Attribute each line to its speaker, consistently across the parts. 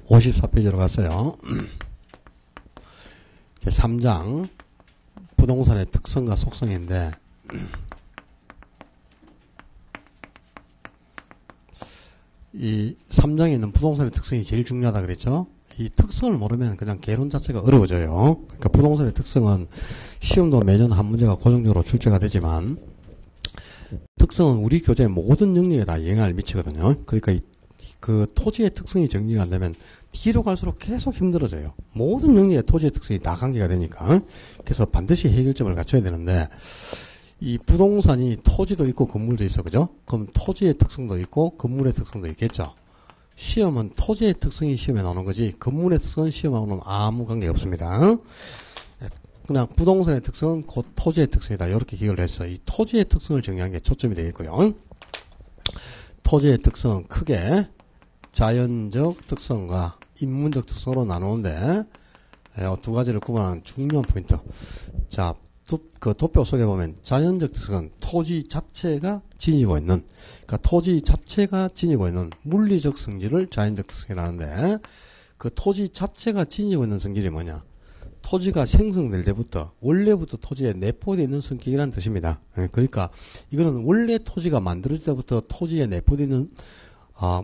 Speaker 1: 54페이지로 갔어요. 이제 3장 부동산의 특성과 속성인데 이 3장에 있는 부동산의 특성이 제일 중요하다 그랬죠. 이 특성을 모르면 그냥 개론 자체가 어려워져요. 그러니까 부동산의 특성은 시험도 매년 한 문제가 고정적으로 출제가 되지만 특성은 우리 교재의 모든 영역에 다 영향을 미치거든요. 그러니까 그 토지의 특성이 정리가 안 되면 뒤로 갈수록 계속 힘들어져요. 모든 영역의 토지의 특성이 다 관계가 되니까. 그래서 반드시 해결점을 갖춰야 되는데 이 부동산이 토지도 있고 건물도 있어, 그죠? 그럼 토지의 특성도 있고 건물의 특성도 있겠죠. 시험은 토지의 특성이 시험에 나오는 거지 건물의 특성은 시험하고는 아무 관계가 없습니다. 그냥 부동산의 특성은 곧 토지의 특성이다. 이렇게 기억을 했어. 이 토지의 특성을 정리한 게 초점이 되겠고요. 토지의 특성은 크게 자연적 특성과 인문적 특성으로 나누는데 두 가지를 구분하는 중요한 포인트. 자, 그 도표 속에 보면 자연적 특성은 토지 자체가 지니고 있는, 그러니까 토지 자체가 지니고 있는 물리적 성질을 자연적 특성이라는데 그 토지 자체가 지니고 있는 성질이 뭐냐? 토지가 생성될 때부터 원래부터 토지에 내포되어 있는 성격이라는 뜻입니다. 그러니까 이거는 원래 토지가 만들어질 때부터 토지에 내포되어 있는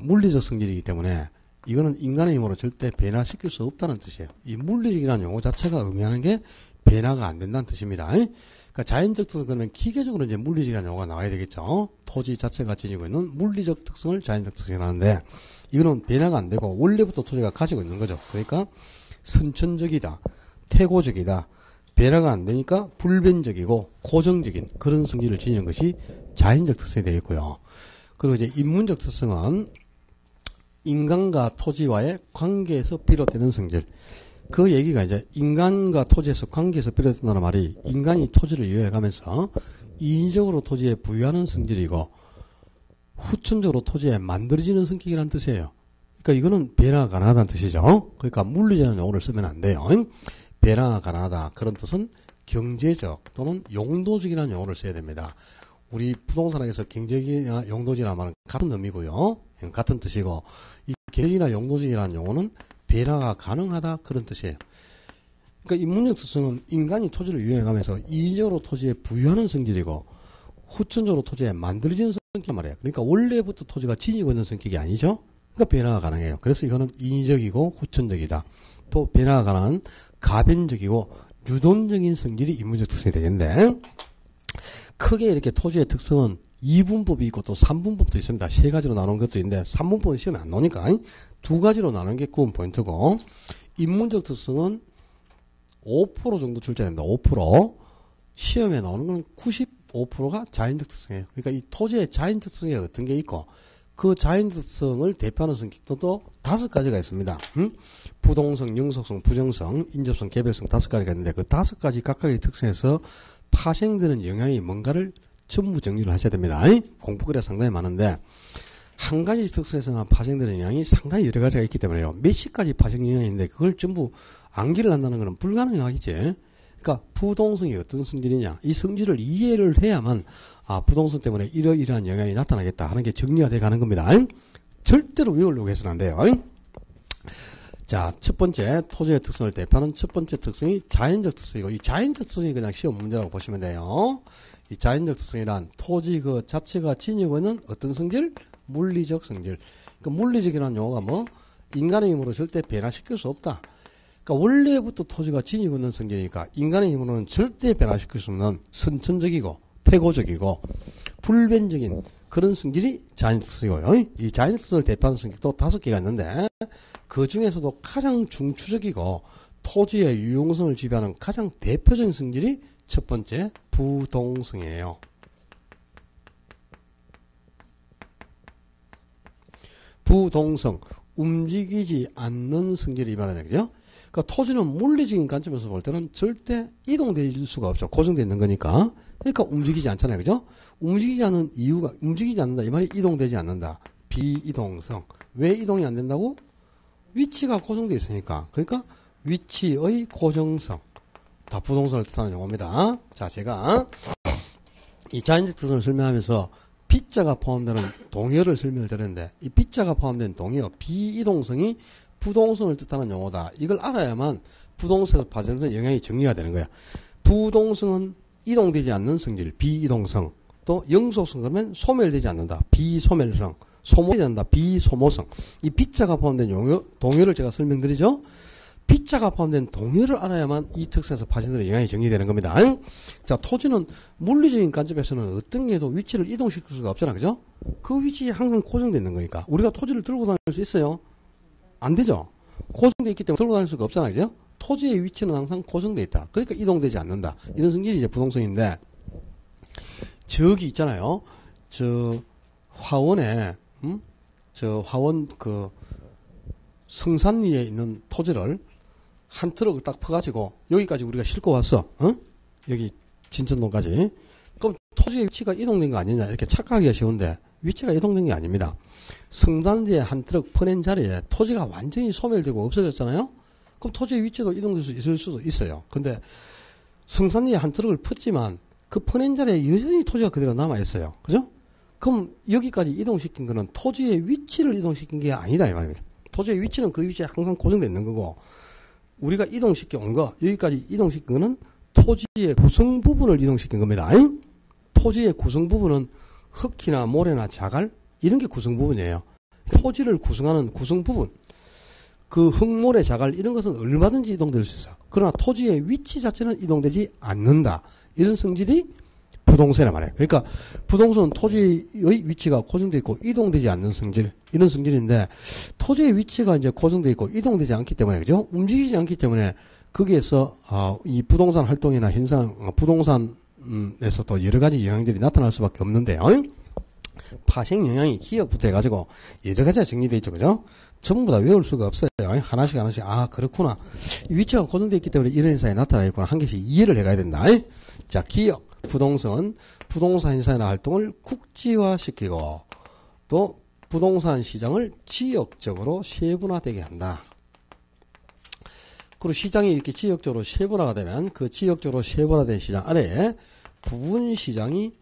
Speaker 1: 물리적 성질이기 때문에 이거는 인간의 힘으로 절대 변화시킬 수 없다는 뜻이에요. 이 물리적이라는 용어 자체가 의미하는 게 변화가 안 된다는 뜻입니다. 그러니까 자연적 특성 그러면 기계적으로 이제 물리적이라는 용어가 나와야 되겠죠. 토지 자체가 지니고 있는 물리적 특성을 자연적 특성이라는데 이거는 변화가 안 되고 원래부터 토지가 가지고 있는 거죠. 그러니까 선천적이다, 태고적이다, 변화가 안 되니까 불변적이고 고정적인 그런 성질을 지니는 것이 자연적 특성이 되겠고요. 그리고 이제 인문적 특성은 인간과 토지와의 관계에서 비롯되는 성질. 그 얘기가 이제 인간과 토지에서 관계에서 비롯된다는 말이 인간이 토지를 이용해가면서 인위적으로 토지에 부여하는 성질이고 후천적으로 토지에 만들어지는 성격이라는 뜻이에요. 그러니까 이거는 변화가 가능하다는 뜻이죠. 그러니까 물리적인 용어를 쓰면 안 돼요. 변화가 가능하다. 그런 뜻은 경제적 또는 용도적이라는 용어를 써야 됩니다. 우리 부동산학에서 경제적이나 용도적이라는 말은 같은 의미고요. 같은 뜻이고 이 경제적이나 용도적이라는 용어는 변화가 가능하다 그런 뜻이에요. 그러니까 인문적 특성은 인간이 토지를 이용해가면서 이의적으로 토지에 부여하는 성질이고 후천적으로 토지에 만들어지는 성격 말이에요. 그러니까 원래부터 토지가 지니고 있는 성격이 아니죠. 그러니까 변화가 가능해요. 그래서 이거는 인위적이고 후천적이다. 또 변화가 가능한 가변적이고 유동적인 성질이 인문적 특성이 되겠는데 크게 이렇게 토지의 특성은 2분법이 있고 또 3분법도 있습니다. 세 가지로 나눈 것도 있는데 3분법은 시험에 안 나오니까 두 가지로 나눈 게 구분 포인트고 인문적 특성은 5% 정도 출제됩니다. 5%. 시험에 나오는 건 95%가 자연적 특성이에요. 그러니까 이 토지의 자연적 특성이 어떤 게 있고 그 자연적 특성을 대표하는 성격도 또 5가지가 있습니다. 부동성, 영속성, 부정성, 인접성, 개별성 5가지가 있는데 그 5가지 각각의 특성에서 파생되는 영향이 뭔가를 전부 정리를 하셔야 됩니다. 공부거리가 상당히 많은데 한 가지 특성에서만 파생되는 영향이 상당히 여러 가지가 있기 때문에요. 몇십 가지 파생 영향이 있는데 그걸 전부 암기를 한다는 것은 불가능하겠지. 그러니까 부동성이 어떤 성질이냐 이 성질을 이해를 해야만 부동성 때문에 이러이러한 영향이 나타나겠다 하는 게 정리가 돼 가는 겁니다. 절대로 외우려고 해서는 안 돼요. 자, 첫 번째 토지의 특성을 대표하는 첫 번째 특성이 자연적 특성이고 이 자연적 특성이 그냥 시험 문제라고 보시면 돼요. 이 자연적 특성이란 토지 그 자체가 지니고 있는 어떤 성질? 물리적 성질. 그러니까 물리적이라는 용어가 뭐 인간의 힘으로 절대 변화시킬 수 없다. 그러니까 원래부터 토지가 지니고 있는 성질이니까 인간의 힘으로는 절대 변화시킬 수 없는 선천적이고 태고적이고 불변적인 그런 성질이 자연적 특성이고요. 이 자연적 특성을 대표하는 성격도 5개가 있는데 그 중에서도 가장 중추적이고 토지의 유용성을 지배하는 가장 대표적인 성질이 첫 번째 부동성이에요. 부동성, 움직이지 않는 성질이 말하는 거죠. 그러니까 토지는 물리적인 관점에서 볼 때는 절대 이동될 수가 없죠. 고정되어 있는 거니까. 그러니까 움직이지 않잖아요. 그죠? 움직이지 않는 이유가, 움직이지 않는다. 이 말이 이동되지 않는다. 비이동성. 왜 이동이 안 된다고? 위치가 고정되어 있으니까. 그러니까 위치의 고정성. 다 부동성을 뜻하는 용어입니다. 자, 제가 이 자연적 특성을 설명하면서 B자가 포함되는 동의어를 설명을 드렸는데 이 B자가 포함된 동의어 비이동성이 부동성을 뜻하는 용어다. 이걸 알아야만 부동성에서 발생되는 영향이 정리가 되는 거야. 부동성은 이동되지 않는 성질, 비이동성. 또 영소성 그러면 소멸되지 않는다. 비소멸성. 소모되지 않는다. 비소모성. 이 비자가 포함된 동요를 제가 설명드리죠. 비자가 포함된 동요를 알아야만 이 특성에서 발생되는 영향이 정리되는 겁니다. 자, 토지는 물리적인 관점에서는 어떤 게도 위치를 이동시킬 수가 없잖아. 그죠? 그 위치에 항상 고정되어 있는 거니까. 우리가 토지를 들고 다닐 수 있어요? 안 되죠? 고정되어 있기 때문에 들고 다닐 수가 없잖아. 그죠? 토지의 위치는 항상 고정되어 있다. 그러니까 이동되지 않는다. 이런 성질이 이제 부동성인데, 저기 있잖아요. 저 화원에, 저 화원 성산리에 있는 토지를 한 트럭을 딱 퍼가지고 여기까지 우리가 싣고 왔어. 여기 진천동까지. 그럼 토지의 위치가 이동된 거 아니냐 이렇게 착각하기가 쉬운데 위치가 이동된 게 아닙니다. 성산리에 한 트럭 퍼낸 자리에 토지가 완전히 소멸되고 없어졌잖아요. 그럼 토지의 위치도 이동될 수 있을 수도 있어요. 근데 성산리에 한 트럭을 폈지만 그 퍼낸 자리에 여전히 토지가 그대로 남아있어요. 그죠? 그럼 여기까지 이동시킨 거는 토지의 위치를 이동시킨 게 아니다 이 말입니다. 토지의 위치는 그 위치에 항상 고정되어 있는 거고 우리가 이동시켜 온 거, 여기까지 이동시킨 거는 토지의 구성 부분을 이동시킨 겁니다. 토지의 구성 부분은 흙이나 모래나 자갈 이런 게 구성 부분이에요. 토지를 구성하는 구성 부분, 그 흙, 모래, 자갈 이런 것은 얼마든지 이동될 수 있어. 그러나 토지의 위치 자체는 이동되지 않는다. 이런 성질이 부동성이란 말이에요. 그러니까 부동성은 토지의 위치가 고정되어 있고 이동되지 않는 성질, 이런 성질인데 토지의 위치가 이제 고정되어 있고 이동되지 않기 때문에, 그죠? 움직이지 않기 때문에 거기에서 이 부동산 활동이나 현상, 부동산에서 또 여러 가지 영향들이 나타날 수밖에 없는데요. 파생 영향이 기억부터 해가지고 여러 가지가 정리되어 있죠, 그죠? 전부 다 외울 수가 없어요. 하나씩 하나씩 그렇구나. 이 위치가 고정되어 있기 때문에 이런 현상이 나타나겠구나. 한 개씩 이해를 해가야 된다. 자, 기억. 부동성은 부동산 현상이나 활동을 국지화시키고 또 부동산 시장을 지역적으로 세분화되게 한다. 그리고 시장이 이렇게 지역적으로 세분화가 되면 그 지역적으로 세분화된 시장 아래에 부분 시장이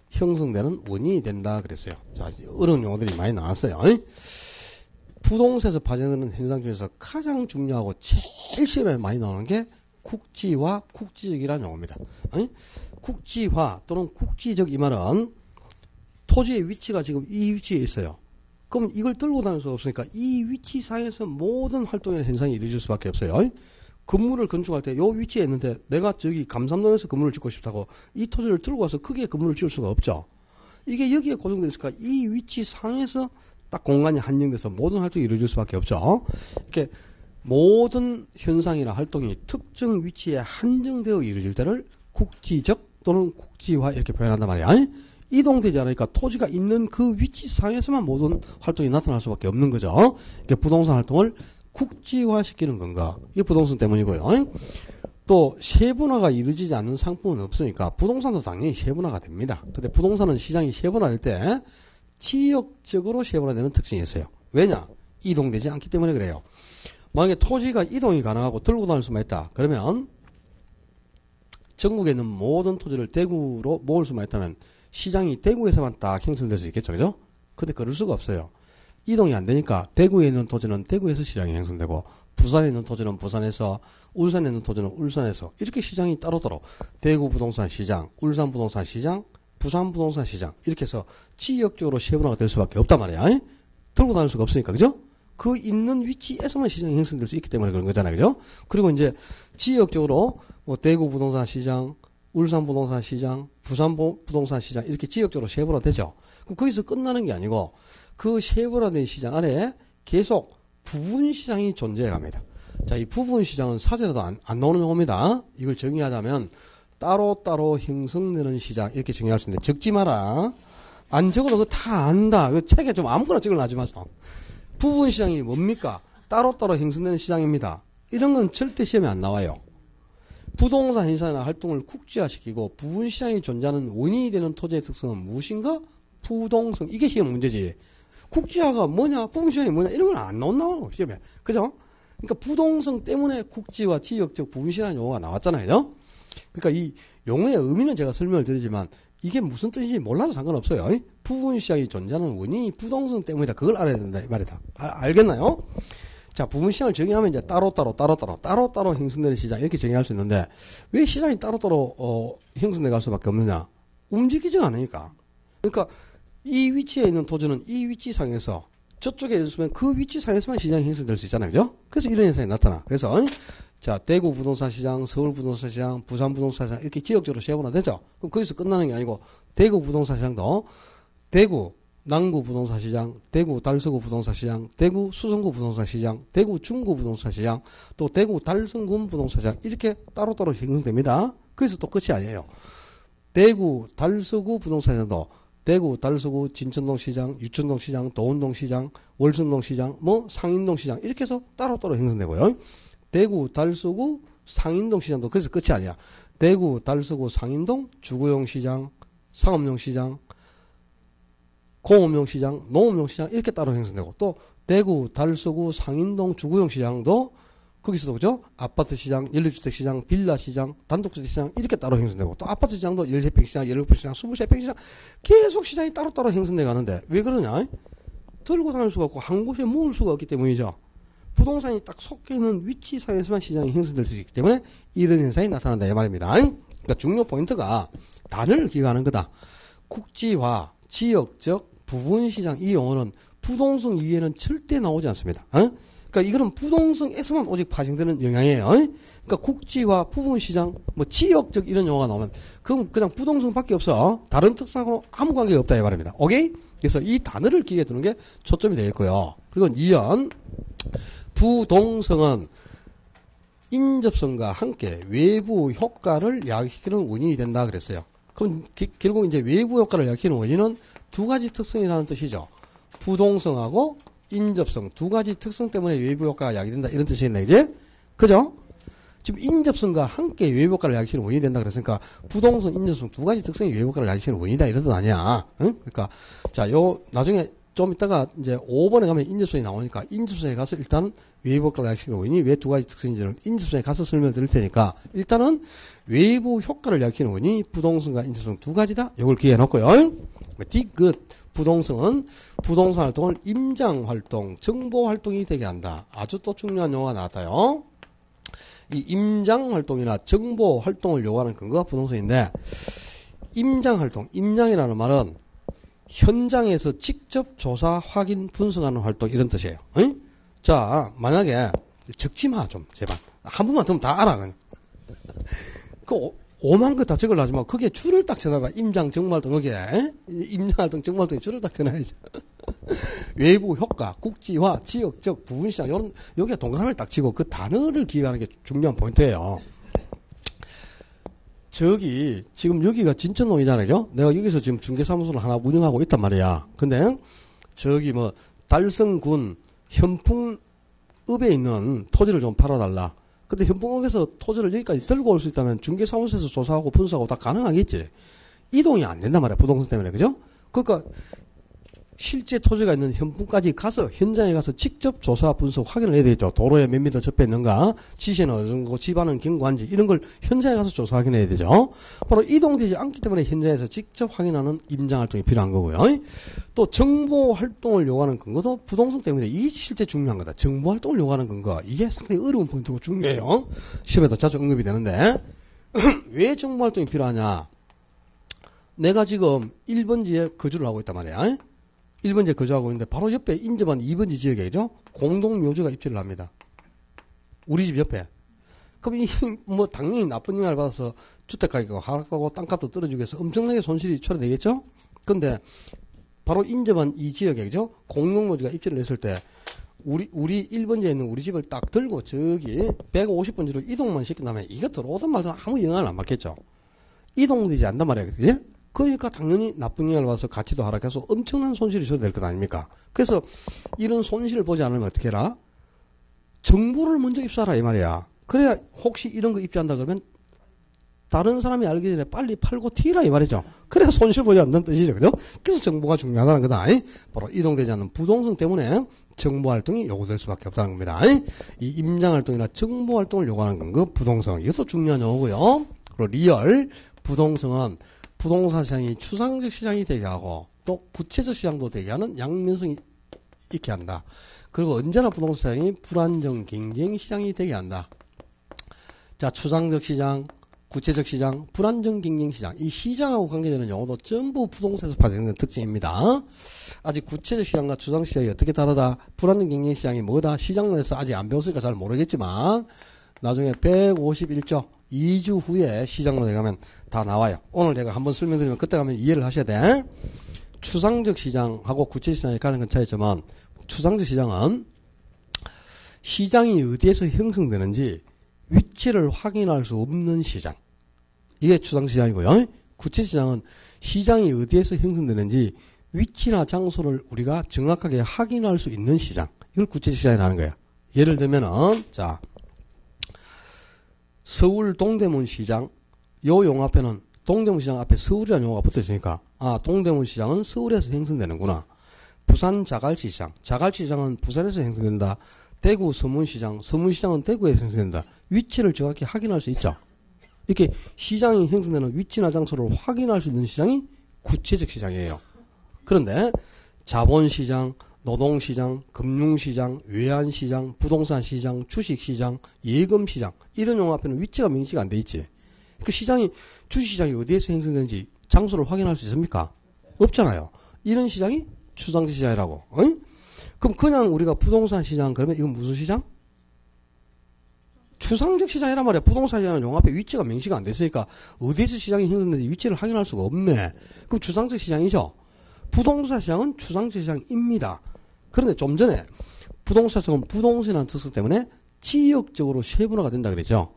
Speaker 1: 형성되는 원인이 된다 그랬어요. 자, 어려운 용어들이 많이 나왔어요. 부동산에서 발생하는 현상 중에서 가장 중요하고 제일 시험에 많이 나오는 게 국지화, 국지적이라는 용어입니다. 국지화 또는 국지적 이 말은 토지의 위치가 지금 이 위치에 있어요. 그럼 이걸 들고 다닐 수 없으니까 이 위치상에서 모든 활동이나 현상이 이루어질 수밖에 없어요. 건물을 건축할 때 이 위치에 있는데 내가 저기 감삼동에서 건물을 짓고 싶다고 이 토지를 들고 와서 크게 건물을 지을 수가 없죠. 이게 여기에 고정되어 있으니까 이 위치상에서 딱 공간이 한정돼서 모든 활동이 이루어질 수밖에 없죠. 이렇게 모든 현상이나 활동이 특정 위치에 한정되어 이루어질 때를 국지적 또는 국지화 이렇게 표현한단 말이야. 이동되지 않으니까 토지가 있는 그 위치상에서만 모든 활동이 나타날 수밖에 없는 거죠. 이게 부동산 활동을 국지화시키는 건가? 이게 부동산 때문이고요. 또 세분화가 이루어지지 않는 상품은 없으니까 부동산도 당연히 세분화가 됩니다. 근데 부동산은 시장이 세분화될 때 지역적으로 세분화되는 특징이 있어요. 왜냐? 이동되지 않기 때문에 그래요. 만약에 토지가 이동이 가능하고 들고 다닐 수만 있다. 그러면 전국에 있는 모든 토지를 대구로 모을 수만 있다면 시장이 대구에서만 딱 형성될 수 있겠죠. 그죠? 근데 그럴 수가 없어요. 이동이 안 되니까 대구에 있는 토지는 대구에서 시장이 형성되고 부산에 있는 토지는 부산에서, 울산에 있는 토지는 울산에서 이렇게 시장이 따로따로 대구 부동산 시장, 울산 부동산 시장, 부산 부동산 시장 이렇게 해서 지역적으로 세분화가 될 수밖에 없단 말이야. 들고 다닐 수가 없으니까. 그죠? 그 있는 위치에서만 시장이 형성될 수 있기 때문에 그런 거잖아요. 그죠? 그리고 이제 지역적으로 뭐 대구 부동산 시장, 울산 부동산 시장, 부산 부동산 시장 이렇게 지역적으로 세분화되죠. 그럼 거기서 끝나는 게 아니고 그 세분화된 시장 안에 계속 부분 시장이 존재해 갑니다. 자, 이 부분 시장은 사전에도 안 나오는 용어입니다. 이걸 정의하자면 따로따로 형성되는 시장 이렇게 정의할 수 있는데 적지 마라. 안 적어도 그거 다 안다. 그 책에 좀 아무거나 찍으려 하지 마세요. 부분 시장이 뭡니까? 따로따로 형성되는 시장입니다. 이런 건 절대 시험에 안 나와요. 부동산 현상이나 활동을 국지화시키고 부분 시장이 존재하는 원인이 되는 토지의 특성은 무엇인가? 부동성. 이게 시험 문제지. 국지화가 뭐냐? 부분 시장이 뭐냐? 이런 건 안 나온다고 시험에. 그죠? 그러니까 부동성 때문에 국지화, 지역적 부분 시장 용어가 나왔잖아요. 그러니까 이 용어의 의미는 제가 설명을 드리지만 이게 무슨 뜻인지 몰라도 상관없어요. 부분 시장이 존재하는 원인이 부동성 때문이다. 그걸 알아야 된다 이 말이다. 알겠나요? 자, 부분 시장을 정의하면 이제 따로따로 형성되는 시장 이렇게 정의할 수 있는데 왜 시장이 따로따로 형성돼 갈 수밖에 없느냐? 움직이지 않으니까. 그러니까 이 위치에 있는 토지는 이 위치상에서 저쪽에 있으면 그 위치상에서만 시장이 형성될 수 있잖아요. 그죠? 그래서 이런 현상이 나타나. 그래서 자, 대구 부동산 시장, 서울 부동산 시장, 부산 부동산 시장 이렇게 지역적으로 세분화되죠. 그럼 거기서 끝나는 게 아니고 대구 부동산 시장도 대구 남구 부동산 시장, 대구 달서구 부동산 시장, 대구 수성구 부동산 시장, 대구 중구 부동산 시장, 또 대구 달성군 부동산 시장 이렇게 따로따로 형성됩니다. 그래서 또 끝이 아니에요. 대구 달서구 부동산 시장도 대구 달서구 진천동 시장, 유천동 시장, 도운동 시장, 월순동 시장, 뭐 상인동 시장 이렇게 해서 따로따로 형성되고요. 대구 달서구 상인동 시장도 그래서 끝이 아니야. 대구 달서구 상인동 주거용 시장, 상업용 시장, 공업용 시장, 농업용 시장 이렇게 따로 형성되고 또 대구 달서구 상인동 주거용 시장도 거기서도 그죠? 아파트 시장, 연립주택 시장, 빌라 시장, 단독주택 시장 이렇게 따로 형성되고 또 아파트 시장도 13평 시장, 16평 시장, 23평 시장 계속 시장이 따로따로 형성돼 가는데 왜 그러냐? 들고 다닐 수가 없고 한 곳에 모을 수가 없기 때문이죠. 부동산이 딱 섞여 있는 위치상에서만 시장이 형성될 수 있기 때문에 이런 현상이 나타난다 이 말입니다. 그러니까 중요 포인트가 단어를 기억하는 거다. 국지화, 지역적, 부분시장 이 용어는 부동성 이외에는 절대 나오지 않습니다. 그러니까 이거는 부동성에서만 오직 파생되는 영향이에요. 그러니까 국지화, 부분시장, 뭐 지역적 이런 용어가 나오면 그건 그냥 부동성밖에 없어. 다른 특성하고 아무 관계가 없다 이 말입니다. 오케이? 그래서 이 단어를 기억해 두는 게 초점이 되겠고요. 그리고 2연 부동성은 인접성과 함께 외부 효과를 야기시키는 원인이 된다 그랬어요. 그럼 결국 이제 외부 효과를 야기시키는 원인은 두 가지 특성이라는 뜻이죠. 부동성하고 인접성 두 가지 특성 때문에 외부 효과가 야기된다 이런 뜻이겠네 이제 그죠? 지금 인접성과 함께 외부 효과를 야기시키는 원인이 된다 그랬으니까 부동성, 인접성 두 가지 특성이 외부 효과를 야기시키는 원인이다 이런 뜻 아니야? 응? 그러니까 자, 요 나중에 좀 이따가 이제 5번에 가면 인접성이 나오니까 인접성에 가서 일단 외부 효과를 야기시키는 원인이 왜 두 가지 특성인지를 인접성에 가서 설명드릴 테니까 일단은 외부 효과를 야기시키는 원인이 부동성과 인접성 두 가지다. 이걸 기억해 놓고요. 뒤끝 부동성은 부동산 활동을 임장 활동, 정보 활동이 되게 한다. 아주 또 중요한 용어가 나왔다요. 이 임장 활동이나 정보 활동을 요구하는 근거가 부동성인데 임장 활동, 임장이라는 말은 현장에서 직접 조사, 확인, 분석하는 활동 이런 뜻이에요. 응? 자, 만약에 적지 마 좀 제발 한 번만 들으면 다 알아. 그 오만 거 다 적으려 하지 마. 거기에 줄을 딱 쳐놔봐. 임장, 정보활동 거기에 임장활동, 정보활동에 줄을 딱 쳐놔야지. 외부 효과, 국지화, 지역적, 부분시장 요런 여기에 동그라미를 딱 치고 그 단어를 기억하는 게 중요한 포인트예요. 저기 지금 여기가 진천동이잖아요. 내가 여기서 지금 중개사무소를 하나 운영하고 있단 말이야. 근데 저기 뭐 달성군 현풍읍에 있는 토지를 좀 팔아달라. 근데 현풍읍에서 토지를 여기까지 들고 올 수 있다면 중개사무소에서 조사하고 분석하고 다 가능하겠지. 이동이 안 된단 말이야. 부동산 때문에. 그죠? 그러니까 실제 토지가 있는 현풍까지 가서 현장에 가서 직접 조사 분석 확인을 해야 되죠. 도로에 몇 미터 접해 있는가, 지시는 어느 정도, 집안은 경관지 이런 걸 현장에 가서 조사 확인해야 되죠. 바로 이동되지 않기 때문에 현장에서 직접 확인하는 임장 활동이 필요한 거고요. 또 정보 활동을 요구하는 근거도 부동산 때문에 이게 실제 중요한 거다. 정보 활동을 요구하는 근거 이게 상당히 어려운 포인트고 중요해요. 시험에도 자주 언급이 되는데 왜 정보 활동이 필요하냐? 내가 지금 1번지에 거주를 하고 있단 말이야. 1번지에 거주하고 있는데 바로 옆에 인접한 2번지 지역이죠. 공동묘지가 입주를 합니다. 우리 집 옆에. 그럼 뭐 당연히 나쁜 영향을 받아서 주택가격이 하락하고 땅값도 떨어지고 해서 엄청나게 손실이 초래되겠죠. 근데 바로 인접한 이 지역이죠. 공동묘지가 입주를 했을 때 우리 1번지에 있는 우리 집을 딱 들고 저기 150번지로 이동만 시킨다면 이거 들어오든 말든 아무 영향을 안 받겠죠. 이동되지 않단 말이에요. 그치? 그러니까 당연히 나쁜 영향을 받아서 가치도 하락해서 엄청난 손실이 있어야 것 아닙니까? 그래서 이런 손실을 보지 않으면 어떻게 해라? 정보를 먼저 입수하라 이 말이야. 그래야 혹시 이런 거 입주한다 그러면 다른 사람이 알기 전에 빨리 팔고 튀라 이 말이죠. 그래야 손실 보지 않는 뜻이죠. 그죠? 그래서 정보가 중요하다는 거다. 바로 이동되지 않는 부동성 때문에 정보 활동이 요구될 수밖에 없다는 겁니다. 이 임장 활동이나 정보 활동을 요구하는 근거 부동성. 이것도 중요한 용어고요. 그리고 리얼 부동성은 부동산 시장이 추상적 시장이 되게 하고 또 구체적 시장도 되게 하는 양면성이 있게 한다. 그리고 언제나 부동산 시장이 불안정 경쟁 시장이 되게 한다. 자, 추상적 시장, 구체적 시장, 불안정 경쟁 시장. 이 시장하고 관계되는 용어도 전부 부동산에서 발생하는 특징입니다. 아직 구체적 시장과 추상 시장이 어떻게 다르다? 불안정 경쟁 시장이 뭐다? 시장론에서 아직 안 배웠으니까 잘 모르겠지만 나중에 151조 2주 후에 시장론에 가면 다 나와요. 오늘 제가 한번 설명드리면 그때 가면 이해를 하셔야 돼. 추상적 시장하고 구체적 시장의 가장 큰 차이점은 추상적 시장은 시장이 어디에서 형성되는지 위치를 확인할 수 없는 시장. 이게 추상시장이고요. 구체시장은 시장이 어디에서 형성되는지 위치나 장소를 우리가 정확하게 확인할 수 있는 시장. 이걸 구체시장이라는 거야. 예를 들면은, 자, 서울 동대문 시장, 요 용어 앞에는 동대문 시장 앞에 서울이라는 용어가 붙어 있으니까, 아, 동대문 시장은 서울에서 형성되는구나. 부산 자갈치시장, 자갈치시장은 부산에서 형성된다. 대구 서문시장, 서문시장은 대구에서 형성된다. 위치를 정확히 확인할 수 있죠. 이렇게 시장이 형성되는 위치나 장소를 확인할 수 있는 시장이 구체적 시장이에요. 그런데 자본시장, 노동시장, 금융시장, 외환시장, 부동산시장, 주식시장, 예금시장 이런 용어 앞에는 위치가 명시가 안 돼 있지. 그 시장이 주식시장이 어디에서 형성되는지 장소를 확인할 수 있습니까? 없잖아요. 이런 시장이 추상적 시장이라고. 응? 그럼 그냥 우리가 부동산 시장 그러면 이건 무슨 시장? 추상적 시장이란 말이야. 부동산 시장은 용어 앞에 위치가 명시가 안 됐으니까 어디에서 시장이 형성되는지 위치를 확인할 수가 없네. 그럼 추상적 시장이죠. 부동산 시장은 추상적 시장입니다. 그런데 좀 전에 부동산 시장은 부동산이라는 특성 때문에 지역적으로 세분화가 된다 그랬죠.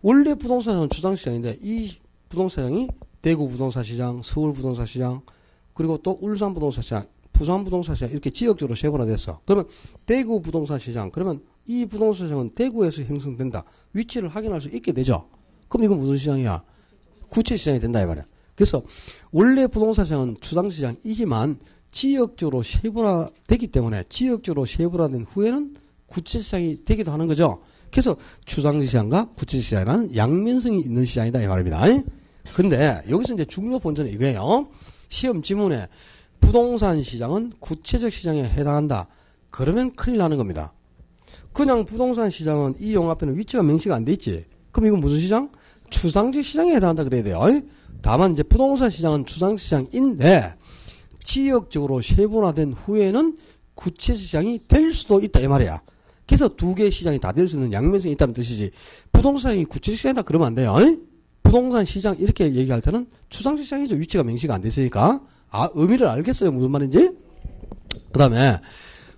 Speaker 1: 원래 부동산 시장은 추상적 시장인데 이 부동산 시장이 대구 부동산 시장, 서울 부동산 시장, 그리고 또 울산 부동산 시장, 부산 부동산 시장 이렇게 지역적으로 세분화됐어. 그러면 대구 부동산 시장 그러면 이 부동산 시장은 대구에서 형성된다. 위치를 확인할 수 있게 되죠. 그럼 이건 무슨 시장이야? 구체 시장이 된다 이 말이야. 그래서 원래 부동산 시장은 추상 시장이지만 지역적으로 세분화되기 때문에 지역적으로 세분화된 후에는 구체 시장이 되기도 하는 거죠. 그래서 추상 시장과 구체 시장이라는 양면성이 있는 시장이다 이 말입니다. 근데 여기서 이제 중요 본전은 이거예요. 시험 지문에 부동산 시장은 구체적 시장에 해당한다. 그러면 큰일 나는 겁니다. 그냥 부동산 시장은 이 용어 앞에는 위치가 명시가 안 돼 있지. 그럼 이건 무슨 시장? 추상적 시장에 해당한다 그래야 돼요. 다만 이제 부동산 시장은 추상적 시장인데 지역적으로 세분화된 후에는 구체 시장이 될 수도 있다 이 말이야. 그래서 두 개의 시장이 다 될 수 있는 양면성이 있다는 뜻이지. 부동산이 구체 시장이다 그러면 안 돼요. 부동산 시장 이렇게 얘기할 때는 추상적 시장이죠. 위치가 명시가 안 됐으니까. 아, 의미를 알겠어요. 무슨 말인지? 그 다음에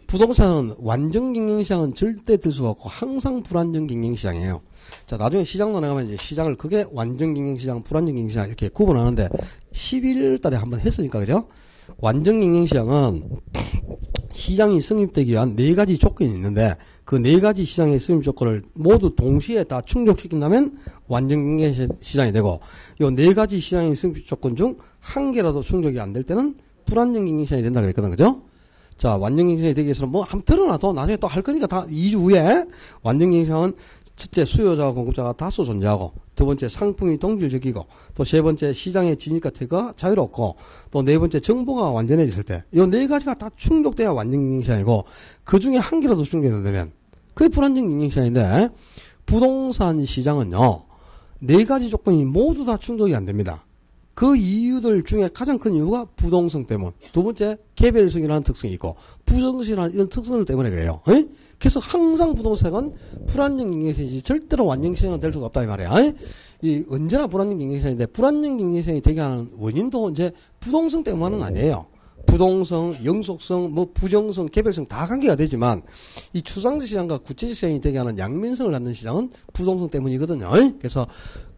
Speaker 1: 부동산은 완전 경쟁시장은 절대 될 수가 없고 항상 불안정 경쟁시장이에요. 자, 나중에 시장론에 가면 이제 시장을 그게 완전 경쟁시장, 불안정 경쟁시장 이렇게 구분하는데 11월 달에 한번 했으니까 그죠? 완전 경쟁시장은 시장이 성립되기 위한 4가지 조건이 있는데 그 4가지 시장의 성립 조건을 모두 동시에 다 충족시킨다면 완전 경쟁시장이 되고 이 4가지 시장의 성립 조건 중 한 개라도 충족이 안 될 때는 불안정 경쟁시장이 된다 그랬거든. 그죠? 자, 완전 경쟁시장이 되기 위해서는 뭐 한번 드러나도 나중에 또 할 거니까 다 2주 후에 완전 경쟁시장은 첫째 수요자와 공급자가 다수 존재하고 두 번째 상품이 동질적이고 또 세 번째 시장의 진입과 퇴거가 자유롭고 또 네 번째 정보가 완전해졌을 때 이 4가지가 다 충족돼야 완전 경쟁시장이고 그 중에 한 개라도 충족이 되면 그게 불안정 경쟁시장인데 부동산 시장은요 4가지 조건이 모두 다 충족이 안 됩니다. 그 이유들 중에 가장 큰 이유가 부동성 때문, 두 번째 개별성이라는 특성이 있고 부정성이라는 이런 특성들 때문에 그래요. 그래서 항상 부동산은 불안정 경쟁시장이지 절대로 완전 시장은 될 수가 없다 이 말이야. 이 언제나 불안정 경쟁시장인데 불안정 경쟁시장이 되게 하는 원인도 이제 부동성 때문은 아니에요. 부동성, 영속성, 뭐 부정성, 개별성 다 관계가 되지만 이 추상적 시장과 구체적 시장이 되게 하는 양면성을 갖는 시장은 부동성 때문이거든요. 그래서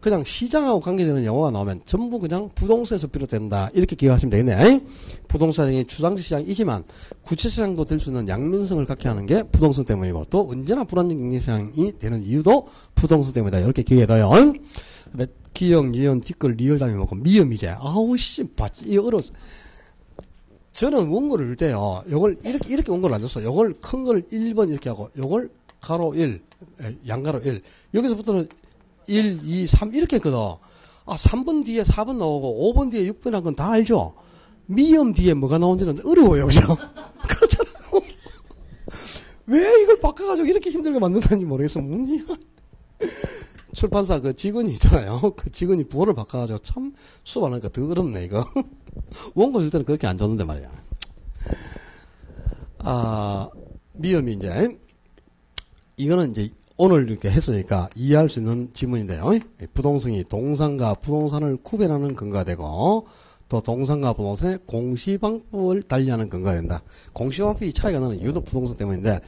Speaker 1: 그냥 시장하고 관계되는 용어가 나오면 전부 그냥 부동산에서 비롯된다 이렇게 기억하시면 되겠네. 부동산이 추상적 시장이지만 구체적 시장도 될 수 있는 양면성을 갖게 하는 게 부동성 때문이고 또 언제나 불안정 경쟁시장이 되는 이유도 부동성 때문이다 이렇게 기억해둬요. 기역, 니은, 티끌, 리을 다음에 먹고 미음이제. 아우 씨, 이거 어려웠어. 저는 원고를 할 때요, 요걸 이렇게 원고를 안 줬어. 요걸 큰 걸 1번 이렇게 하고, 요걸 가로 1, 양가로 1. 여기서부터는 1, 2, 3 이렇게 했거든. 아, 3번 뒤에 4번 나오고, 5번 뒤에 6번이란 건 다 알죠? 미음 뒤에 뭐가 나오는지는 어려워요, 그죠? 그렇잖아요. 왜 이걸 바꿔가지고 이렇게 힘들게 만든다는지 모르겠어. 뭐냐. 출판사 그 직원이 있잖아요. 그 직원이 부호를 바꿔가지고 참 수업 안 하니까 더 어렵네, 이거. 원고 쓸 때는 그렇게 안 줬는데 말이야. 미음이 이제, 이거는 이제 오늘 이렇게 했으니까 이해할 수 있는 지문인데요. 부동성이 동산과 부동산을 구별하는 근거가 되고, 또 동산과 부동산의 공시방법을 달리하는 근거가 된다. 공시방법이 차이가 나는 이유도 부동산 때문인데,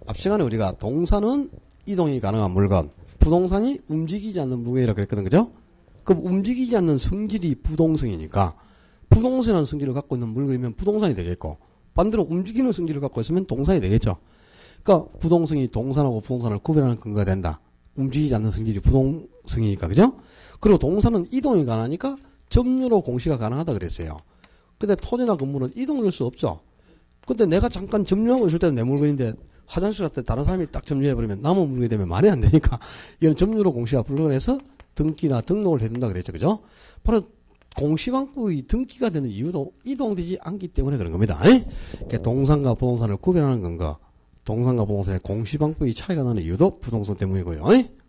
Speaker 1: 앞 시간에 우리가 동산은 이동이 가능한 물건, 부동산이 움직이지 않는 물건이라고 그랬거든, 그죠? 그럼 움직이지 않는 성질이 부동성이니까, 부동산이라는 성질을 갖고 있는 물건이면 부동산이 되겠고, 반대로 움직이는 성질을 갖고 있으면 동산이 되겠죠. 그러니까 부동성이 동산하고 부동산을 구별하는 근거가 된다. 움직이지 않는 성질이 부동성이니까, 그죠? 그리고 동산은 이동이 가능하니까 점유로 공시가 가능하다 그랬어요. 근데 토지나 건물은 이동될 수 없죠. 근데 내가 잠깐 점유하고 있을 때는 내 물건인데 화장실 갈 때 다른 사람이 딱 점유해버리면 남은 물건이 되면 말이 안 되니까 이건 점유로 공시가 불가해서 등기나 등록을 해둔다 그랬죠. 그죠? 바로 공시방법이 등기가 되는 이유도 이동되지 않기 때문에 그런 겁니다. 그러니까 동산과 부동산을 구별하는 건가, 동산과 부동산의 공시방법이 차이가 나는 이유도 부동산 때문이고요.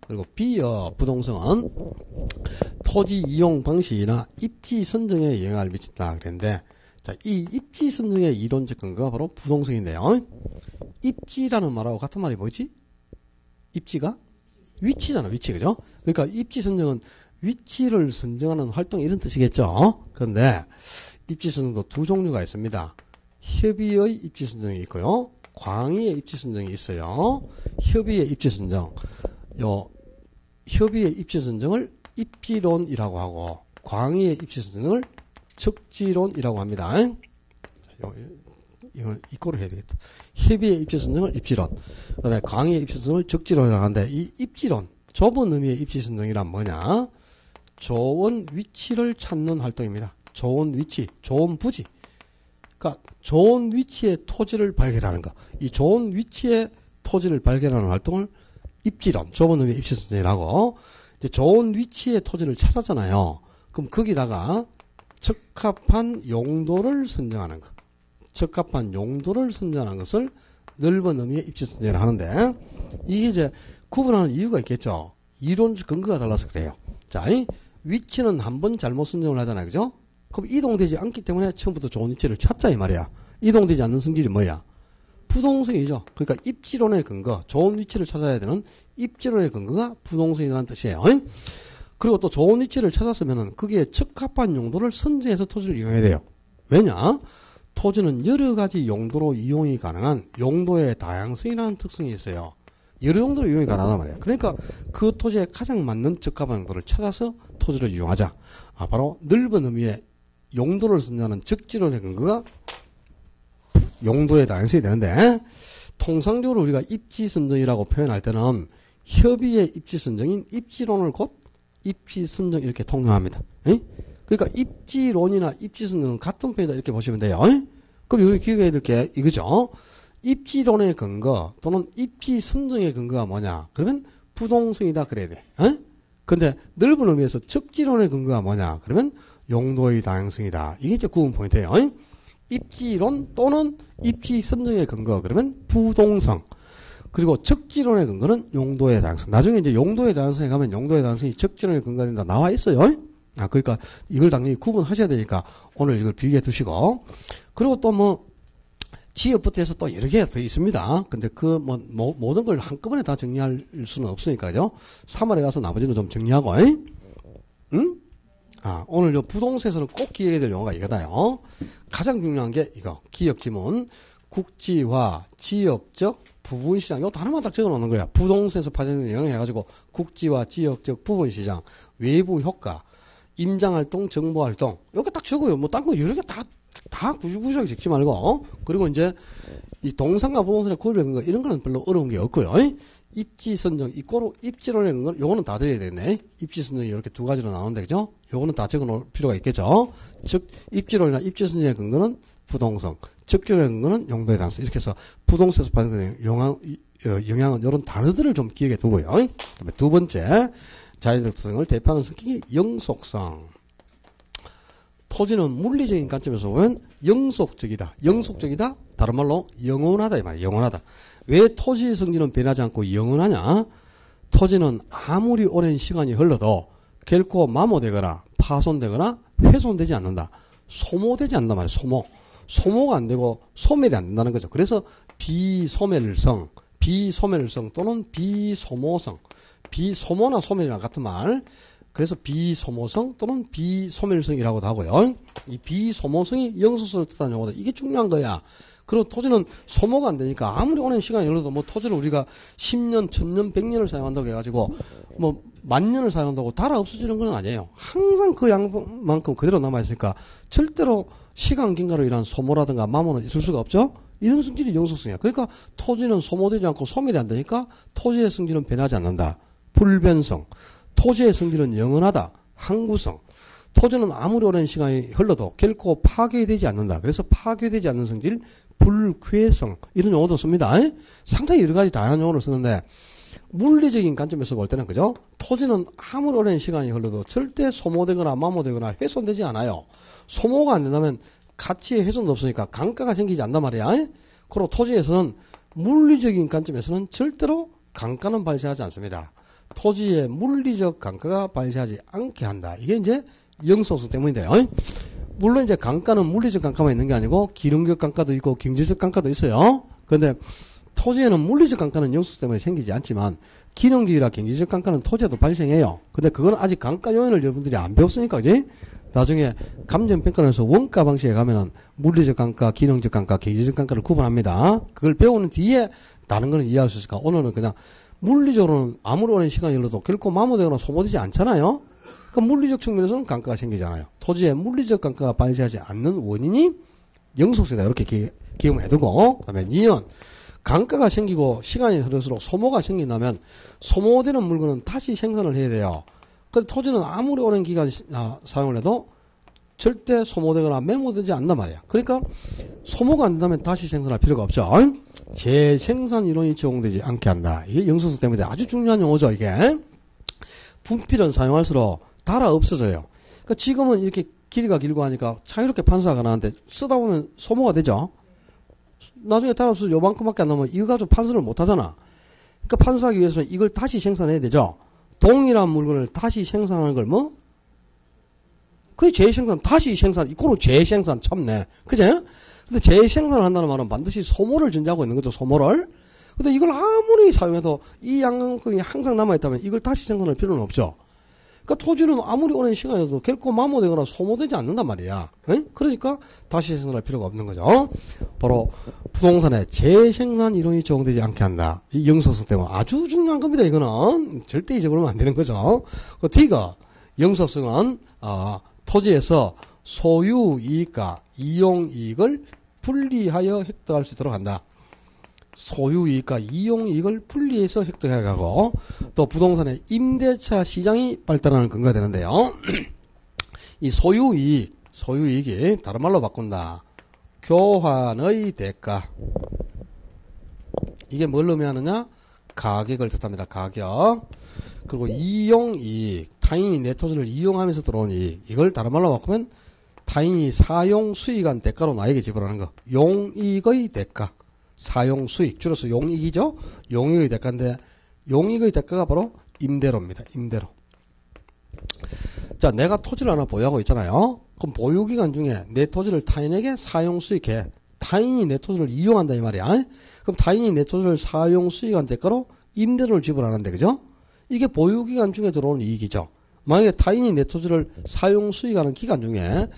Speaker 1: 그리고 B여 부동산은 토지 이용 방식이나 입지 선정에 영향을 미친다 그랬는데, 자, 이 입지 선정의 이론적 근거가 바로 부동산인데요. 입지라는 말하고 같은 말이 뭐지? 입지가 위치잖아, 위치, 그죠? 그러니까 입지 선정은 위치를 선정하는 활동 이런 뜻이겠죠. 그런데 입지 선정도 두 종류가 있습니다. 협의의 입지 선정이 있고요, 광의의 입지 선정이 있어요. 협의의 입지 선정, 협의의 입지 선정을 입지론이라고 하고, 광의의 입지 선정을 적지론이라고 합니다. 이걸 이꼴을 해야 되겠다. 협의의 입지 선정을 입지론, 그 다음에 광의의 입지 선정을 적지론이라고 하는데, 이 입지론, 좁은 의미의 입지 선정이란 뭐냐? 좋은 위치를 찾는 활동입니다. 좋은 위치, 좋은 부지. 그러니까 좋은 위치의 토지를 발견하는 거. 이 좋은 위치의 토지를 발견하는 활동을 입지론, 좁은 의미의 입지 선정이라고. 이제 좋은 위치의 토지를 찾았잖아요. 그럼 거기다가 적합한 용도를 선정하는 것. 적합한 용도를 선정하는 것을 넓은 의미의 입지 선정을 하는데, 이게 이제 구분하는 이유가 있겠죠. 이론적 근거가 달라서 그래요. 자, 위치는 한번 잘못 선정을 하잖아요. 그죠? 그럼 이동되지 않기 때문에 처음부터 좋은 위치를 찾자 이 말이야. 이동되지 않는 성질이 뭐야? 부동성이죠. 그러니까 입지론의 근거, 좋은 위치를 찾아야 되는 입지론의 근거가 부동성이라는 뜻이에요. 그리고 또 좋은 위치를 찾았으면은 거기에 적합한 용도를 선정해서 토지를 이용해야 돼요. 왜냐? 토지는 여러 가지 용도로 이용이 가능한 용도의 다양성이라는 특성이 있어요. 여러 용도로 이용이 가능하단 말이에요. 그러니까 그 토지에 가장 맞는 적합한 용도를 찾아서 토지를 이용하자. 바로 넓은 의미의 용도를 선정하는 적지론의 근거가 용도의 다양성이 되는데, 통상적으로 우리가 입지 선정이라고 표현할 때는 협의의 입지 선정인 입지론을 곧 입지 선정 이렇게 통용합니다. 그러니까 입지론이나 입지 선정은 같은 편이다 이렇게 보시면 돼요. 그럼 여기 기억해야 될 게 이거죠. 입지론의 근거 또는 입지 선정의 근거가 뭐냐? 그러면 부동성이다 그래야 돼. 근데 넓은 의미에서 적지론의 근거가 뭐냐? 그러면 용도의 다양성이다. 이게 이제 구분 포인트예요. 입지론 또는 입지 선정의 근거, 그러면 부동성. 그리고 적지론의 근거는 용도의 다양성. 나중에 이제 용도의 다양성에 가면 용도의 다양성이 적지론의 근거가 된다 나와 있어요. 그러니까 이걸 당연히 구분하셔야 되니까 오늘 이걸 비교해 두시고. 그리고 또 뭐 지역부터 해서 또 여러 개가 더 있습니다. 근데 그 모든 걸 한꺼번에 다 정리할 수는 없으니까요. 3월에 가서 나머지는 좀 정리하고, 응? 오늘 요 부동산에서는 꼭 기억해야 될 용어가 이거다요. 가장 중요한 게 이거, 기억 지문. 국지화, 지역적, 부분시장. 이거 하나만 딱 적어 놓는 거야. 부동산에서 발생되는 영향 해가지고, 국지화, 지역적, 부분시장, 외부 효과, 임장활동, 정보활동. 이거 딱 적어요. 뭐, 딴 거 여러 개 다 구질구질하게 적지 말고. 그리고 이제, 이 동산과 부동산의 구별된 거, 이런 거는 별로 어려운 게 없고요. 입지 선정, 이꼬로 입지론의 건, 요거는 다 드려야 되겠네. 입지 선정이 이렇게 두 가지로 나오는데, 그죠? 요거는 다 적어 놓을 필요가 있겠죠? 즉, 입지론이나 입지 선정의 근거는 부동성, 적지론의 근거는 용도의 다양성. 이렇게 해서 부동산에서 발생되는 영향은 이런 단어들을 좀 기억해 두고요. 그다음에 두 번째, 자연적 특성을 대표하는 성격이 영속성. 토지는 물리적인 관점에서 보면 영속적이다. 영속적이다? 다른 말로 영원하다 이 말이에요. 영원하다. 왜 토지의 성질은 변하지 않고 영원하냐? 토지는 아무리 오랜 시간이 흘러도 결코 마모되거나 파손되거나 훼손되지 않는다. 소모되지 않는단 말이에요. 소모가 안 되고 소멸이 안 된다는 거죠. 그래서 비소멸성 또는 비소모성, 비소모나 소멸이랑 같은 말. 그래서 비소모성 또는 비소멸성이라고도 하고요. 이 비소모성이 영소수를 뜻하는 용어다. 이게 중요한 거야. 그리고 토지는 소모가 안 되니까 아무리 오랜 시간이 흘러도 뭐 토지를 우리가 10년, 1000년, 100년을 사용한다고 해가지고 뭐 10,000년을 사용한다고 달아 없어지는 건 아니에요. 항상 그 양만큼 그대로 남아있으니까 절대로 시간 경과로 인한 소모라든가 마모는 있을 수가 없죠. 이런 성질이 영속성이야. 그러니까 토지는 소모되지 않고 소멸이 안 되니까 토지의 성질은 변하지 않는다. 불변성. 토지의 성질은 영원하다. 항구성. 토지는 아무리 오랜 시간이 흘러도 결코 파괴되지 않는다. 그래서 파괴되지 않는 성질, 불쾌성. 이런 용어도 씁니다. 상당히 여러 가지 다양한 용어를 쓰는데, 물리적인 관점에서 볼 때는, 그죠? 토지는 아무리 오랜 시간이 흘러도 절대 소모되거나 마모되거나 훼손되지 않아요. 소모가 안 된다면 가치의 훼손도 없으니까 강가가 생기지 않단 말이야. 그리고 토지에서는 물리적인 관점에서는 절대로 강가는 발생하지 않습니다. 토지에 물리적 강가가 발생하지 않게 한다. 이게 이제 영소수 때문인데요. 물론 이제 강가는 물리적 강가만 있는 게 아니고 기능적 강가도 있고 경제적 강가도 있어요. 그런데 토지에는 물리적 강가는 영소수 때문에 생기지 않지만 기능적이나 경제적 강가는 토지에도 발생해요. 근데 그건 아직 강가 요인을 여러분들이 안 배웠으니까, 그지? 나중에 감정평가원에서 원가 방식에 가면은 물리적 강가, 기능적 강가, 경제적 강가를 구분합니다. 그걸 배우는 뒤에 다른 거는 이해할 수 있을까? 오늘은 그냥 물리적으로는 아무리 오랜 시간이 흘러도 결코 마모되거나 소모되지 않잖아요. 그러니까 물리적 측면에서는 강가가 생기잖아요. 토지에 물리적 강가가 발생하지 않는 원인이 영속세다. 이렇게 기억을 해두고, 그다음에 2년 강가가 생기고 시간이 흐를수록 소모가 생긴다면 소모되는 물건은 다시 생산을 해야 돼요. 근데 토지는 아무리 오랜 기간 사용을 해도 절대 소모되거나 메모되지 않단 말이야. 그러니까 소모가 안 된다면 다시 생산할 필요가 없죠. 재생산 이론이 적용되지 않게 한다. 이게 영속성 때문에 아주 중요한 용어죠. 이게 분필은 사용할수록 달아 없어져요. 그러니까 지금은 이렇게 길이가 길고 하니까 자유롭게 판사가 나는데 쓰다 보면 소모가 되죠. 나중에 달아 없어서 요만큼밖에 안 나오면 이거 가지고 판사를 못 하잖아. 그러니까 판사하기 위해서는 이걸 다시 생산해야 되죠. 동일한 물건을 다시 생산하는 걸 뭐? 그게 재생산, 다시 생산, 이거로 재생산 참네. 그제? 근데 재생산을 한다는 말은 반드시 소모를 전제하고 있는 거죠, 소모를. 근데 이걸 아무리 사용해도 이 양만큼이 항상 남아있다면 이걸 다시 생산할 필요는 없죠. 그러니까 토지는 아무리 오랜 시간에도 결코 마모되거나 소모되지 않는단 말이야. 에? 그러니까 다시 생산할 필요가 없는 거죠. 바로 부동산의 재생산 이론이 적용되지 않게 한다. 이 영속성 때문에 아주 중요한 겁니다. 이거는 절대 잊어버리면 안 되는 거죠. 그 D가 영속성은 토지에서 소유이익과 이용이익을 분리하여 획득할 수 있도록 한다. 소유이익과 이용이익을 분리해서 획득해 가고, 또 부동산의 임대차 시장이 발달하는 근거가 되는데요. 이 소유이익이 다른 말로 바꾼다. 교환의 대가. 이게 뭘 의미하느냐? 가격을 뜻합니다. 가격. 그리고 이용이익. 타인이 내 토지를 이용하면서 들어온 이익. 이걸 다른 말로 바꾸면 타인이 사용 수익한 대가로 나에게 지불하는 거. 용이익의 대가. 사용 수익. 줄여서 용이익이죠? 용이익의 대가인데, 용이익의 대가가 바로 임대료입니다. 임대료. 자, 내가 토지를 하나 보유하고 있잖아요. 그럼 보유기간 중에 내 토지를 타인에게 사용 수익해. 타인이 내 토지를 이용한다 이 말이야. 그럼 타인이 내 토지를 사용 수익한 대가로 임대료를 지불하는데, 그죠? 이게 보유기간 중에 들어오는 이익이죠. 만약에 타인이 내 토지를 사용 수익하는 기간 중에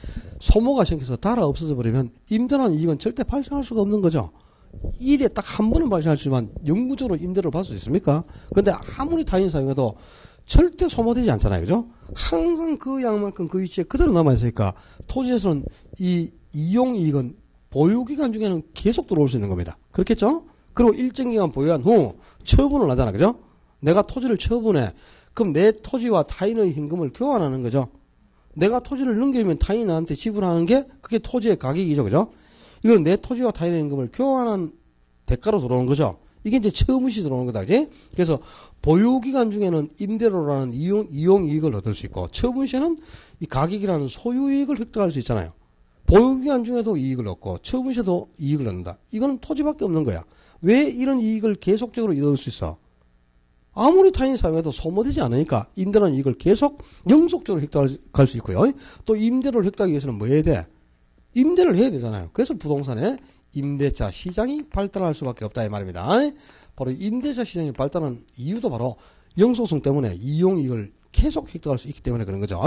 Speaker 1: 소모가 생겨서 달아 없어져 버리면 임대라는 이익은 절대 발생할 수가 없는 거죠. 일에 딱 한 번은 발생할 수 있지만 영구적으로 임대료를 받을 수 있습니까? 근데 아무리 타인이 사용해도 절대 소모되지 않잖아요. 그죠? 항상 그 양만큼 그 위치에 그대로 남아있으니까 토지에서는 이 이용이익은 보유기간 중에는 계속 들어올 수 있는 겁니다. 그렇겠죠? 그리고 일정 기간 보유한 후 처분을 하잖아. 그죠? 내가 토지를 처분해. 그럼 내 토지와 타인의 현금을 교환하는 거죠. 내가 토지를 넘기면 타인이 나한테 지불하는 게 그게 토지의 가격이죠. 그죠? 이건 내 토지와 타인의 현금을 교환한 대가로 들어오는 거죠. 이게 이제 처분시 들어오는 거다. 그지? 그래서 보유기간 중에는 임대료라는 이용이익을 얻을 수 있고, 처분시에는 이 가격이라는 소유이익을 획득할 수 있잖아요. 보유기간 중에도 이익을 얻고 처분시에도 이익을 얻는다. 이거는 토지밖에 없는 거야. 왜 이런 이익을 계속적으로 얻을 수 있어? 아무리 타인이 사용해도 소모되지 않으니까 임대료는 이익을 계속 영속적으로 획득할 수 있고요. 또 임대료를 획득하기 위해서는 뭐 해야 돼? 임대를 해야 되잖아요. 그래서 부동산에 임대차 시장이 발달할 수밖에 없다 이 말입니다. 바로 임대차 시장이 발달한 이유도 바로 영속성 때문에 이용이익을 계속 획득할 수 있기 때문에 그런 거죠.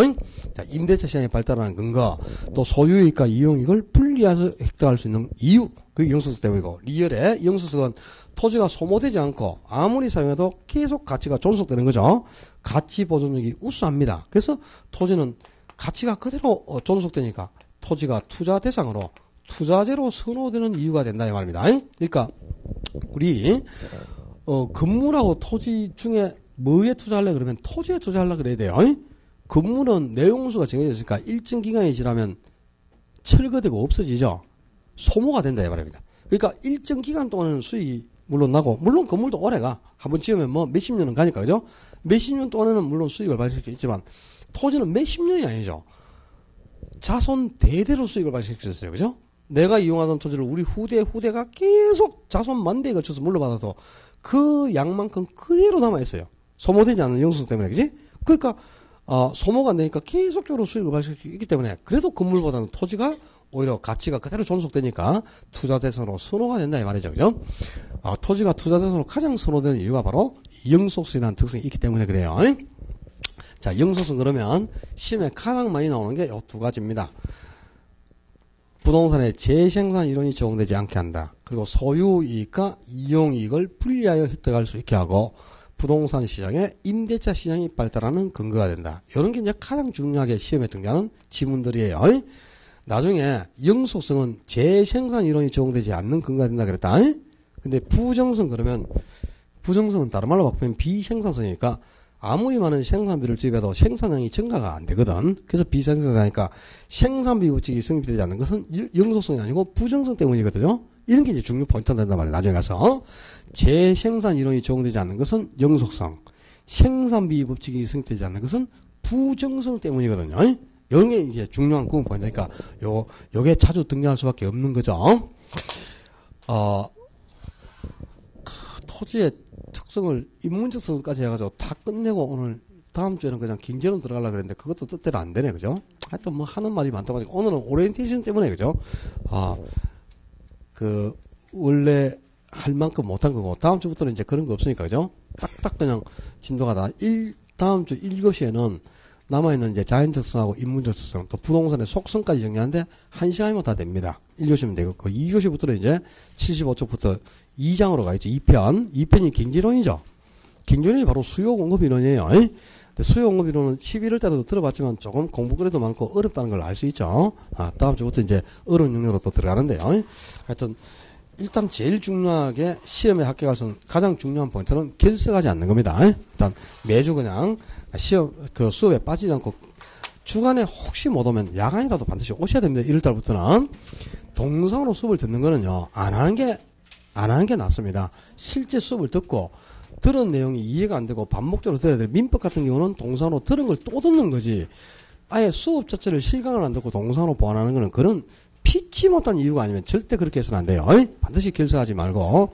Speaker 1: 자, 임대차 시장이 발달하는 근거, 또 소유이익과 이용이익을 분리해서 획득할 수 있는 이유, 그게 영속성 때문이고, 리얼의 영속성은 토지가 소모되지 않고 아무리 사용해도 계속 가치가 존속되는 거죠. 가치 보존력이 우수합니다. 그래서 토지는 가치가 그대로 존속되니까 토지가 투자 대상으로 투자재로 선호되는 이유가 된다 이 말입니다. 그러니까 우리 건물하고 토지 중에 뭐에 투자하려 그러면 토지에 투자하려 그래야 돼요. 건물은 내용수가 정해져 있으니까 일정 기간이 지나면 철거되고 없어지죠. 소모가 된다 이 말입니다. 그러니까 일정 기간 동안은 수익이 물론 나고, 물론 건물도 오래가 한번 지으면 뭐 몇십 년은 가니까 그죠? 몇십 년 동안에는 물론 수익을 발생할 수 있지만 토지는 몇십 년이 아니죠. 자손 대대로 수익을 발생할 수 있어요. 그죠? 내가 이용하던 토지를 우리 후대가 계속 자손 만대에 걸쳐서 물려받아서 그 양만큼 그대로 남아있어요. 소모되지 않는 영수증 때문에, 그지? 그러니까, 소모가 안 되니까 계속적으로 수익을 발생할 수 있기 때문에, 그래도 건물보다는 토지가 오히려 가치가 그대로 존속되니까 투자 대상으로 선호가 된다, 이 말이죠. 그죠? 토지가 투자 대상으로 가장 선호되는 이유가 바로 영속성이라는 특성이 있기 때문에 그래요. 자, 영속성 그러면 시험에 가장 많이 나오는 게 이 두 가지입니다. 부동산의 재생산 이론이 적용되지 않게 한다. 그리고 소유이익과 이용이익을 분리하여 획득할 수 있게 하고 부동산 시장에 임대차 시장이 발달하는 근거가 된다. 이런 게 이제 가장 중요하게 시험에 등장하는 지문들이에요. 나중에 영속성은 재생산 이론이 적용되지 않는 근거가 된다 그랬다. 근데 부정성 그러면 부정성은 다른 말로 바꾸면 비생산성이니까 아무리 많은 생산비를 투입해도 생산량이 증가가 안 되거든. 그래서 비생산하니까 생산비 법칙이 성립되지 않는 것은 영속성이 아니고 부정성 때문이거든요. 이런 게 이제 중요 포인트가 된단 말이에요. 나중에 가서. 재생산 이론이 적용되지 않는 것은 영속성. 생산비 법칙이 성립되지 않는 것은 부정성 때문이거든요. 이런 게 이제 중요한 구분 포인트니까 요게 자주 등장할 수밖에 없는 거죠. 토지의 특성을 인문적성까지 해가지고 다 끝내고 오늘 다음 주에는 그냥 긴재론 들어가려고 그랬는데 그것도 뜻대로 안 되네, 그죠? 하여튼 뭐 하는 말이 많다 보니까 오늘은 오리엔테이션 때문에, 그죠? 원래 할 만큼 못한 거고 다음 주부터는 이제 그런 거 없으니까, 그죠? 딱딱 그냥 진도가 다음 주 1교시에는 남아있는 이제 자연적성하고 인문적성 또 부동산의 속성까지 정리하는데 1시간이면 다 됩니다. 1교시면 되고, 2교시부터는 이제 75쪽부터 2장으로 가 있죠. 2편이 경제론이죠. 경제론이 바로 수요 공급 이론이에요. 수요 공급 이론은 11월 달에도 들어봤지만 조금 공부 그래도 많고 어렵다는 걸 알 수 있죠. 다음 주부터 이제 어려운 영역으로 또 들어가는데요. 하여튼 일단 제일 중요하게 시험에 합격할 수 있는 가장 중요한 포인트는 결석하지 않는 겁니다. 일단 매주 그냥 시험 수업에 빠지지 않고 주간에 혹시 못 오면 야간이라도 반드시 오셔야 됩니다. 1월 달부터는 동영상으로 수업을 듣는 거는요 안 하는 게 낫습니다. 실제 수업을 듣고 들은 내용이 이해가 안 되고 반복적으로 들어야 될 민법 같은 경우는 동영상으로 들은 걸 또 듣는 거지. 아예 수업 자체를 실강을 안 듣고 동영상으로 보완하는 거는 그런 피치 못한 이유가 아니면 절대 그렇게 해서는 안 돼요. 반드시 결석하지 말고